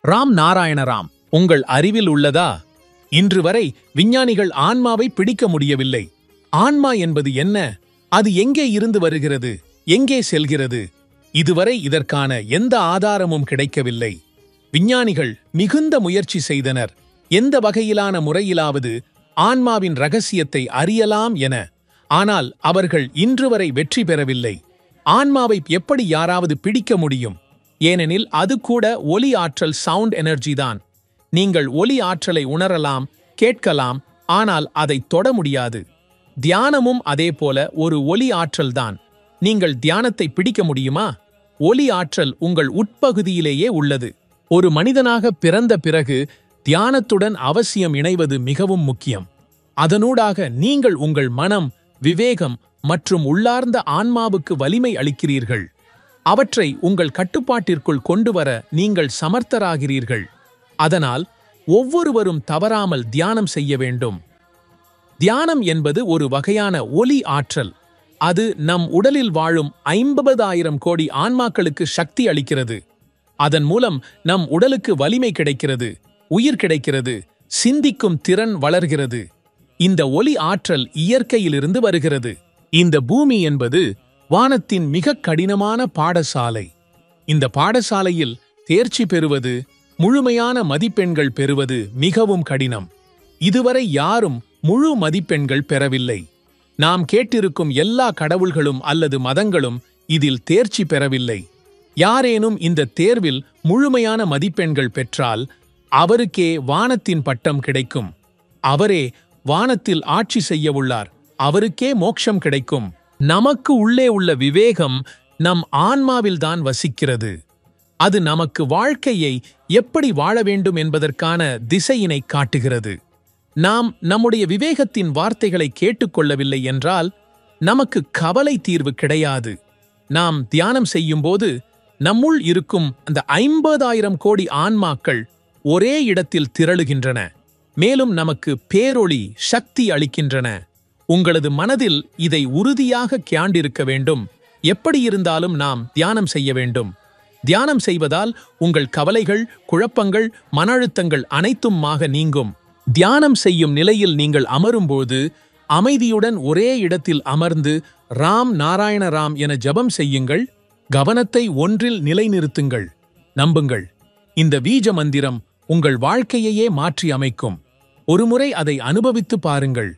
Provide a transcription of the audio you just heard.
ராம் நாராயண ராம், உங்கள் அறிவில் உள்ளதா? இன்று வரை விஞ்ஞானிகள் ஆன்மாவை பிடிக்க முடியவில்லை. ஆன்மா என்பது என்ன? அது எங்கே இருந்து வருகிறது, எங்கே செல்கிறது? இதுவரை இதற்கான எந்த ஆதாரமும் கிடைக்கவில்லை. விஞ்ஞானிகள் மிகுந்த முயற்சி செய்தனர், எந்த வகையிலான முறையிலாவது ஆன்மாவின் ரகசியத்தை அறியலாம் என. ஆனால் அவர்கள் இன்று வரை வெற்றி பெறவில்லை. ஆன்மாவை எப்படி யாராவது பிடிக்க முடியும்? ஏனெனில் அது கூட ஒலி ஆற்றல், சவுண்ட் எனர்ஜி தான். நீங்கள் ஒலி ஆற்றலை உணரலாம், கேட்கலாம், ஆனால் அதை தொட முடியாது. தியானமும் அதேபோல ஒரு ஒலி ஆற்றல் தான். நீங்கள் தியானத்தை பிடிக்க முடியுமா? ஒலி ஆற்றல் உங்கள் உட்பகுதியிலேயே உள்ளது. ஒரு மனிதனாக பிறந்த பிறகு தியானத்துடன் அவசியம் இணைவது மிகவும் முக்கியம். அதனூடாக நீங்கள் உங்கள் மனம், விவேகம் மற்றும் உள்ளார்ந்த ஆன்மாவுக்கு வலிமை அளிக்கிறீர்கள். அவற்றை உங்கள் கட்டுப்பாட்டிற்குள் கொண்டுவர நீங்கள் சமர்த்தராகிறீர்கள். அதனால் ஒவ்வொருவரும் தவறாமல் தியானம் செய்ய வேண்டும். தியானம் என்பது ஒரு வகையான ஒலி ஆற்றல். அது நம் உடலில் வாழும் 50,000 கோடி ஆன்மாக்களுக்கு சக்தி அளிக்கிறது. அதன் மூலம் நம் உடலுக்கு வலிமை கிடைக்கிறது, உயிர் கிடைக்கிறது, சிந்திக்கும் திறன் வளர்கிறது. இந்த ஒலி ஆற்றல் இயற்கையிலிருந்து வருகிறது. இந்த பூமி என்பது வானத்தின் மிக கடினமான பாடசாலை. இந்த பாடசாலையில் தேர்ச்சி பெறுவது, முழுமையான மதிப்பெண்கள் பெறுவது மிகவும் கடினம். இதுவரை யாரும் முழு மதிப்பெண்கள் பெறவில்லை. நாம் கேட்டிருக்கும் எல்லா கடவுள்களும் அல்லது மதங்களும் இதில் தேர்ச்சி பெறவில்லை. யாரேனும் இந்த தேர்வில் முழுமையான மதிப்பெண்கள் பெற்றால் அவருக்கே வானத்தின் பட்டம் கிடைக்கும். அவரே வானத்தில் ஆட்சி செய்ய உள்ளார். அவருக்கே மோட்சம் கிடைக்கும். நமக்கு உள்ளே உள்ள விவேகம் நம் ஆன்மாவில்தான் வசிக்கிறது. அது நமக்கு வாழ்க்கையை எப்படி வாழ வேண்டும் என்பதற்கான திசையினை காட்டுகிறது. நாம் நம்முடைய விவேகத்தின் வார்த்தைகளை கேட்டுக்கொள்ளவில்லை என்றால் நமக்கு கவலை தீர்வு கிடையாது. நாம் தியானம் செய்யும்போது நம்முள் இருக்கும் அந்த 50,000 கோடி ஆன்மாக்கள் ஒரே இடத்தில் திரளுகின்றன. மேலும் நமக்கு பேரொளி, சக்தி அளிக்கின்றன. உங்களது மனதில் இதை உறுதியாக கியாண்டிருக்க வேண்டும். எப்படி இருந்தாலும் நாம் தியானம் செய்ய வேண்டும். தியானம் செய்வதால் உங்கள் கவலைகள், குழப்பங்கள், மன அழுத்தங்கள் அனைத்துமாக நீங்கும். தியானம் செய்யும் நிலையில் நீங்கள் அமரும்போது அமைதியுடன் ஒரே இடத்தில் அமர்ந்து ராம் நாராயண ராம் என ஜபம் செய்யுங்கள். கவனத்தை ஒன்றில் நிலைநிறுத்துங்கள். நம்புங்கள், இந்த பீஜ மந்திரம் உங்கள் வாழ்க்கையையே மாற்றி அமைக்கும். ஒருமுறை அதை அனுபவித்து பாருங்கள்.